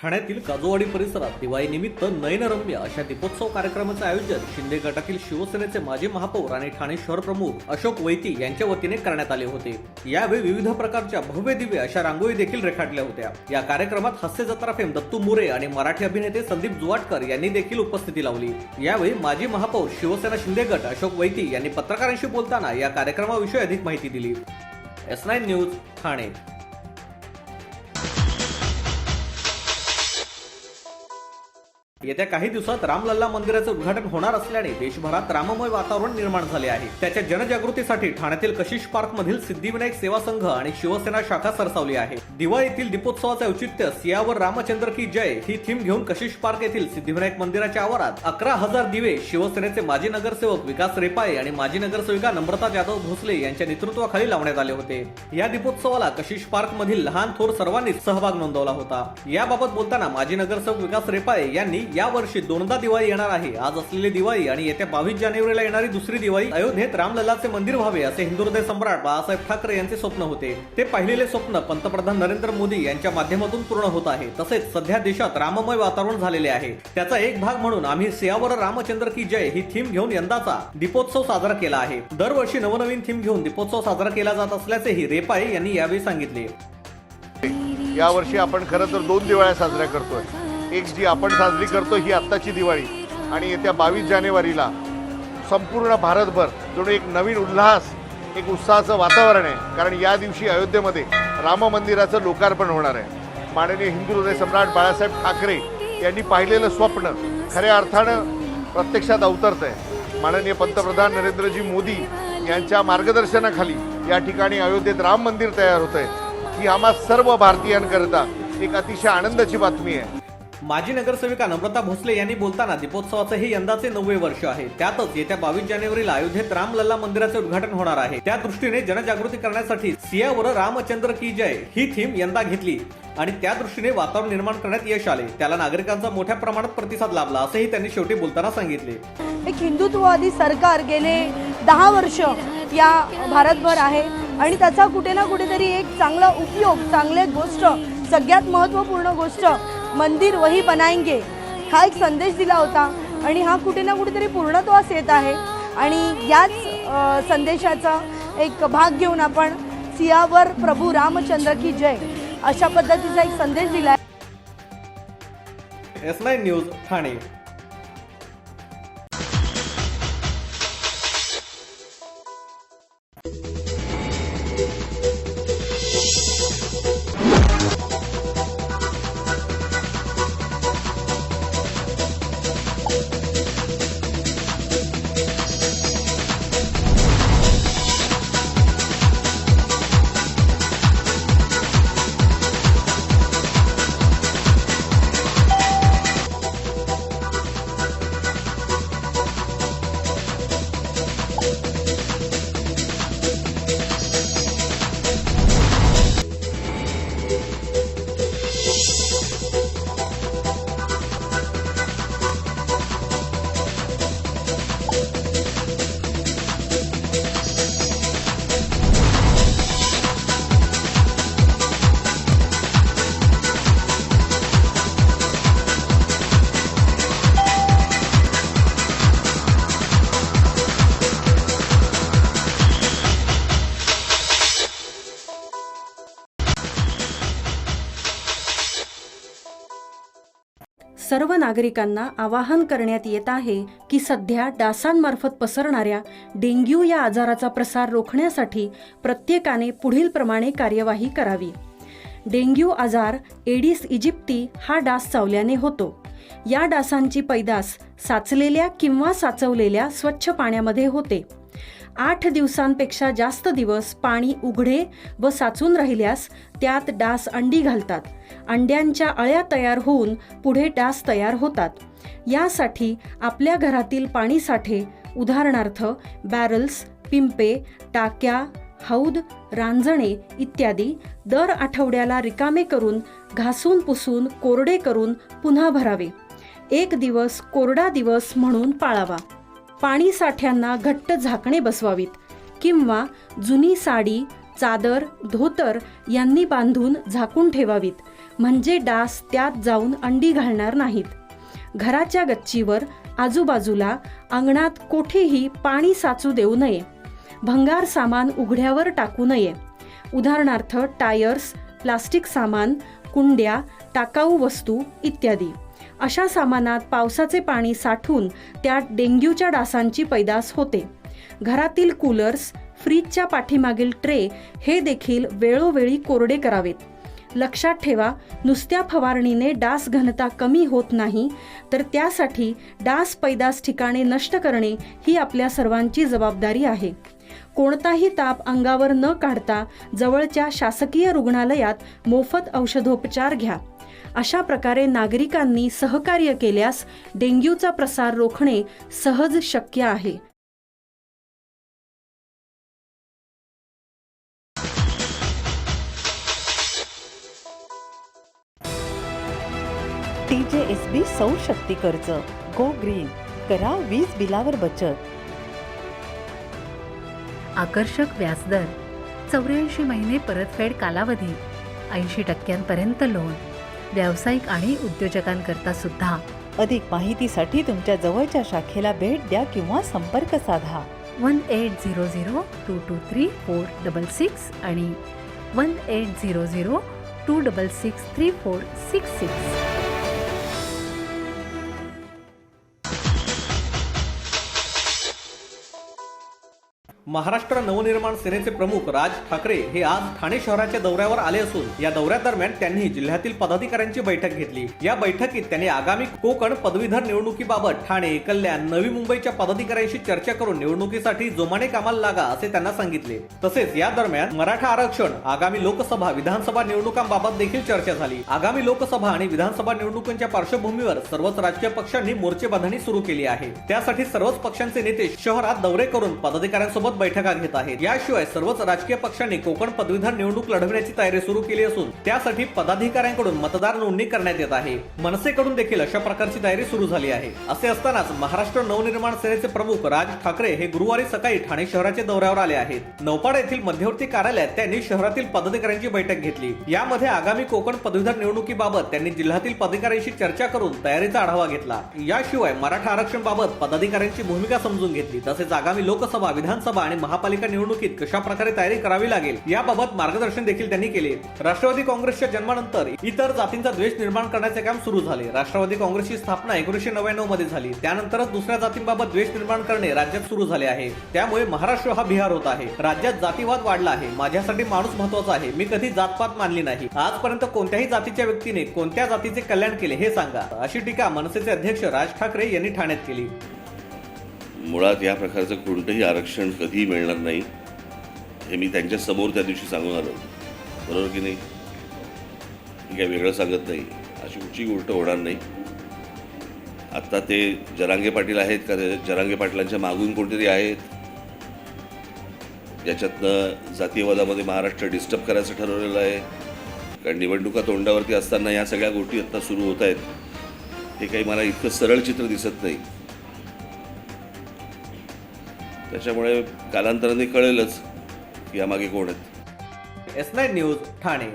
ठाण्यातील काजूवाडी परिसरात दिवाळीनिमित्त नयनरम्य अशा दीपोत्सव कार्यक्रमाचे आयोजन शिंदे गटातील शिवसेनेचे माजी महापौर आणि ठाणे शहर प्रमुख अशोक वैती यांच्या वतीने करण्यात आले होते। यावेळी विविध प्रकारच्या भव्य दिव्य अशा रांगोळी देखील रेखाटल्या होत्या। या कार्यक्रमात हास्य जत्रा फेम दत्तू मोरे आणि मराठी अभिनेते संदीप जुवाटकर यांनी देखील उपस्थिती लावली। यावेळी माजी महापौर शिवसेना शिंदे गट अशोक वैती यांनी पत्रकारांशी बोलताना या कार्यक्रमाविषयी अधिक माहिती दिली। S9 news Thane. येत्या काही दिवसात रामलल्ला मंदिराचे उद्घाटन होणार असल्याने देशभरात राममय वातावरण निर्माण झाले आहे। त्याच्या जनजागृतीसाठी ठाण्यातील कशिश पार्क मधील सिद्धिविनायक सेवा संघ आणि शिवसेना शाखा सरसावली आहे। दिवाळीतील दीपोत्सवाचे औचित्य सियावर रामचंद्र की जय ही थीम घेऊन कशिश पार्क येथील सिद्धिविनायक मंदिराच्या आवारात 11,000 दिवे शिवसेनेचे माजी नगरसेवक विकास रेपाळे आणि माजी नगरसेविका नम्रता जाधव भोसले यांच्या नेतृत्वाखाली लावण्यात आले होते। या दीपोत्सवाला कशिश पार्क मधील लहान थोर सर्वांनीच सहभाग नोंदवला होता। याबाबत बोलताना माजी नगरसेवक विकास रेपाळे यांनी या वर्षी दोनदा दिवाळी येणार आहे। आज असलेली दिवाळी आणि येत्या 22 जानेवारीला येणारी दुसरी दिवाळी अयोध्येत रामलल्लाचे मंदिर व्हावे असे हिंदू हृदय सम्राट बाळासाहेब ठाकरे यांचे स्वप्न होते। ते पाहिलेले स्वप्न पंतप्रधान नरेंद्र मोदी यांच्या माध्यमातून पूर्ण होत आहे। तसेच सध्या देशात राममय वातावरण झालेले आहे। त्याचा एक भाग म्हणून आम्ही सियावर रामचंद्र की जय ही थीम घेऊन यंदाचा दीपोत्सव साजरा केला आहे। दरवर्षी नवनवीन थीम घेऊन दीपोत्सव साजरा केला जात असल्याचेही रेपाळे यांनी यावेळी सांगितले। यावर्षी आपण खरं तर 2 दिवाळ्या साजऱ्या करतोय। एक जी आपण साजरी करतो ही आत्ताची दिवाळी आणि येत्या 22 जानेवारीला संपूर्ण भारतभर जणू एक नवीन उल्हास, एक उत्साहाचं वातावरण आहे। कारण या दिवशी अयोध्येमध्ये राम मंदिराचं लोकार्पण होणार आहे। माननीय हिंदू हृदय सम्राट बाळासाहेब ठाकरे यांनी पाहिलेलं स्वप्न खऱ्या अर्थानं प्रत्यक्षात अवतरत आहे। माननीय पंतप्रधान नरेंद्रजी मोदी यांच्या मार्गदर्शनाखाली या ठिकाणी अयोध्येत राम मंदिर तयार होत आहे। ही आम्हा सर्व भारतीयांकरता एक अतिशय आनंदाची बातमी आहे। माजी नगरसेविका नम्रता भोसले यांनी बोलताना दीपोत्सवाचे हे यंदाचे 9वे वर्ष आहे। त्यातच येत्या 22 जानेवारीला अयोध्येत रामलल्ला मंदिराचे उद्घाटन होणार आहे। त्या दृष्टीने जनजागृती करण्यासाठी सियावर रामचंद्र की जय ही थीम यंदा घेतली आणि त्या दृष्टीने वातावरण निर्माण करण्यात यश आले। त्याला नागरिकांचा मोठ्या प्रमाणात प्रतिसाद लाभला असेही त्यांनी शेवटी बोलताना सांगितले। एक हिंदुत्ववादी सरकार गेले 10 वर्ष या भारतभर आहे आणि त्याचा कुठे ना कुठेतरी एक चांगला उपयोग, चांगले गोष्ट, सगळ्यात महत्त्वपूर्ण गोष्ट मंदिर वही बनाएंगे हा एक संदेश दिला होता आणि हा कुठे ना कुठेतरी पूर्णत्वास येत आहे। आणि याच संदेशाचा एक भाग घेऊन आपण सियावर प्रभू रामचंद्र की जय अशा पद्धतीचा एक संदेश दिला आहे। S9 news Thane. सर्व नागरिकांना आवाहन करण्यात येत आहे की सध्या डासांमार्फत पसरणाऱ्या डेंग्यू या आजाराचा प्रसार रोखण्यासाठी प्रत्येकाने पुढीलप्रमाणे कार्यवाही करावी। डेंग्यू आजार एडिस इजिप्टी हा डास चावल्याने होतो। या डासांची पैदास साचलेल्या किंवा साचवलेल्या स्वच्छ पाण्यामध्ये होते। 8 दिवसांपेक्षा जास्त दिवस पाणी उघडे व साचून राहिल्यास त्यात डास अंडी घालतात। अंड्यांच्या अळ्या तयार होऊन पुढे डास तयार होतात। यासाठी आपल्या घरातील पाणीसाठे उदाहरणार्थ बॅरल्स, पिंपे, टाक्या, हौद, रांजणे इत्यादी दर आठवड्याला रिकामे करून घासून पुसून कोरडे करून पुन्हा भरावे। 1 दिवस कोरडा दिवस म्हणून पाळावा। पाणी साठ्यांना घट्ट झाकणे बसवावीत किंवा जुनी साडी, चादर, धोतर यांनी बांधून झाकून ठेवावीत, म्हणजे डास त्यात जाऊन अंडी घालणार नाहीत. घराच्या गच्चीवर, आजूबाजूला, अंगणात कोठेही पाणी साचू देऊ नये. भंगार सामान उघड्यावर टाकू नये. उदाहरणार्थ टायर्स, प्लास्टिक सामान, कुंड्या, टाकाऊ वस्तू इत्यादी. अशा सामानात पावसाचे पाणी साठून त्यात डेंग्यूच्या डासांची पैदास होते. घरातील कूलर्स, फ्रीजच्या पाठीमागील ट्रे हे देखील वेळोवेळी कोरडे करावेत. लक्षात ठेवा, नुसत्या फवारणीने डास घनता कमी होत नाही, तर त्यासाठी डास पैदास ठिकाणे नष्ट करणे ही आपल्या सर्वांची जबाबदारी आहे. कोणताही ताप अंगावर न काढता जवळच्या शासकीय रुग्णालयात मोफत औषधोपचार घ्या. अशा प्रकारे नागरिकांनी सहकार्य केल्यास डेंग्यूचा प्रसार रोखणे सहज शक्य आहे. TJSB सौर शक्ती कर्ज. Go green. करा वीज बिलावर बचत. आकर्षक व्याजदर, 84 महिने परतफेड कालावधी, 80% लोन, व्यावसायिक आणि उद्योजकांकरता सुद्धा. अधिक माहितीसाठी तुमच्या जवळच्या शाखेला भेट द्या किंवा संपर्क साधा. 1800-223-466 आणि 1800-266-3466. महाराष्ट्र नवनिर्माण सेनेचे प्रमुख राज ठाकरे हे आज ठाणे शहराच्या दौऱ्यावर आले असून या दौऱ्यादरम्यान त्यांनी जिल्ह्यातील पदाधिकाऱ्यांची बैठक घेतली. या बैठकीत त्यांनी आगामी कोकण पदवीधर निवडणुकीबाबत ठाणे, कल्याण, नवी मुंबईच्या पदाधिकाऱ्यांशी चर्चा करून निवडणुकीसाठी जोमाने कामाला लागा असे त्यांना सांगितले. तसेच या दरम्यान मराठा आरक्षण, आगामी लोकसभा, विधानसभा निवडणुकांबाबत देखील चर्चा झाली. आगामी लोकसभा आणि विधानसभा निवडणुकांच्या पार्श्वभूमीवर सर्वच राजकीय पक्षांनी मोर्चेबांधणी सुरू केली आहे. त्यासाठी सर्वच पक्षांचे नेते शहरात दौरे करून पदाधिकाऱ्यांसोबत बैठका घेत आहेत. याशिवाय सर्वच राजकीय पक्षांनी कोकण पदवीधर निवडणूक लढवण्याची तयारी सुरू केली असून त्यासाठी पदाधिकाऱ्यांकडून मतदार नोंदणी करण्यात येत आहे. मनसेकडून देखील अशा प्रकारची तयारी सुरू झाली आहे. असे असतानाच महाराष्ट्र नवनिर्माण सेनेचे प्रमुख राज ठाकरे हे गुरुवारी सकाळी ठाणे शहराच्या दौऱ्यावर आले आहेत. नौपाड येथील मध्यवर्ती कार्यालयात त्यांनी शहरातील पदाधिकाऱ्यांची बैठक घेतली. यामध्ये आगामी कोकण पदवीधर निवडणुकीबाबत त्यांनी जिल्ह्यातील पदाधिकाऱ्यांशी चर्चा करून तयारीचा आढावा घेतला. याशिवाय मराठा आरक्षण बाबत पदाधिकाऱ्यांची भूमिका समजून घेतली. तसेच आगामी लोकसभा, विधानसभा आणि महापालिका निवडणुकीत कशा प्रकारे तयारी करावी लागेल याबाबत मार्गदर्शन देखील त्यांनी केले. राष्ट्रवादी काँग्रेसच्या जन्मानंतर इतर जातींचा द्वेष निर्माण करण्याचे काम सुरू झाले. राष्ट्रवादी काँग्रेसची स्थापना 1999 मध्ये झाली. त्यानंतरच दुसऱ्या जातींबाबत द्वेष निर्माण करणे राज्यात सुरू झाले आहे. त्यामुळे महाराष्ट्र हा बिहार होत आहे. राज्यात जातीवाद वाढला आहे. माझ्यासाठी माणूस महत्वाचा आहे. मी कधी जातपात मानली नाही. आजपर्यंत कोणत्याही जातीच्या व्यक्तीने कोणत्या जातीचे कल्याण केले हे सांगा, अशी टीका मनसेचे अध्यक्ष राज ठाकरे यांनी ठाण्यात केली. मुळात या प्रकारचं कोणतंही आरक्षण कधीही मिळणार नाही हे मी त्यांच्या समोर त्या दिवशी सांगून आलो. बरोबर की नाही? मी काही वेगळं सांगत नाही. अशी कुठची गोष्ट होणार नाही. आत्ता ते जरांगे पाटील आहेत का? जरांगे पाटलांच्या मागून कोणतरी आहेत ज्याच्यातनं जातीयवादामध्ये महाराष्ट्र डिस्टर्ब करायचं ठरवलेलं आहे. कारण निवडणुका तोंडावरती असताना या सगळ्या गोष्टी आत्ता सुरू होत आहेत. हे काही मला इतकं सरळ चित्र दिसत नाही. त्याच्यामुळे कालांतराने कळेलच की यामागे कोण आहेत. S9 news Thane.